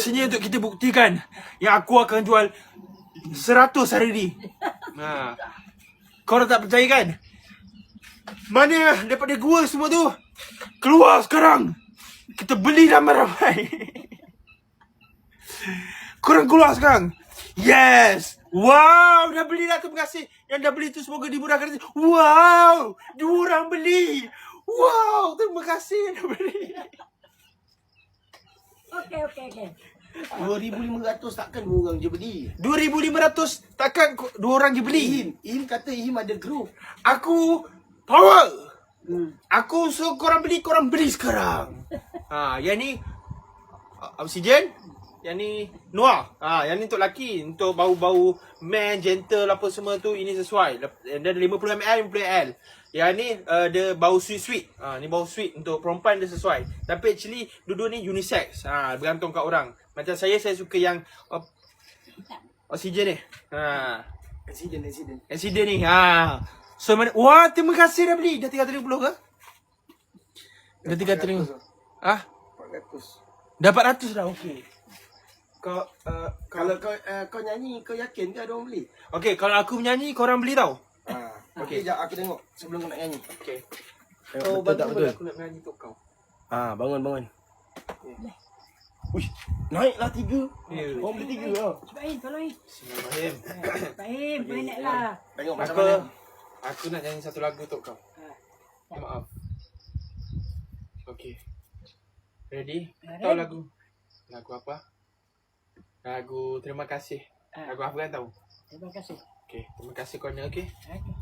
Rasanya untuk kita buktikan yang aku akan jual 100 hari ni. Korang tak percaya kan? Mana daripada gua semua tu? Keluar sekarang. Kita beli ramai-ramai. Korang keluar sekarang. Yes. Wow, dah beli dah, terima kasih. Yang dah beli tu semoga dimurahkan. Wow, 2 orang beli. Wow, terima kasih yang dah beli. Okey. 2,500 takkan 2 orang je beli. 2,500 takkan 2 orang je beli. Ihim kata Ihim ada grup. Aku power. Aku suruh korang beli sekarang. Yang ni oksigen. Yang ni Noah. Yang ni untuk lelaki, untuk bau-bau man, gentle apa semua tu, ini sesuai. Dia ada 50ml, 50ml. Yang ni dia bau sweet. Ni bau sweet, untuk perempuan dia sesuai. Tapi actually dua-dua ni unisex. Bergantung kat orang. Macam saya suka yang oksigen ni. Accident ni. So mana, wah, terima kasih dah beli. Dah 330 ke? Dah 330. 400. Dah 400 dah, okey. Kalau kau nyanyi, kau yakin ke ada orang beli? Okey, kalau aku menyanyi, korang beli tau. Okey, jap aku tengok sebelum kau nak nyanyi. Okey. Kau Betul tak bantu betul? aku. Aku nak menyanyi untuk kau. Bangun. Uish, naiklah 3. Ya. Orang beli 3 lah. Cepat Im, tolong Im. Bismillahirrahmanirrahim. Cepat Im, banyaklah. Tengok macam mana. Aku nak nyanyi satu lagu untuk kau. Maaf. Okey. Ready? Tahu lagu? Lagu apa? Lagu Terima Kasih. Lagu Afgan tahu? Terima kasih. Okey, terima kasih korang, okey? Okey.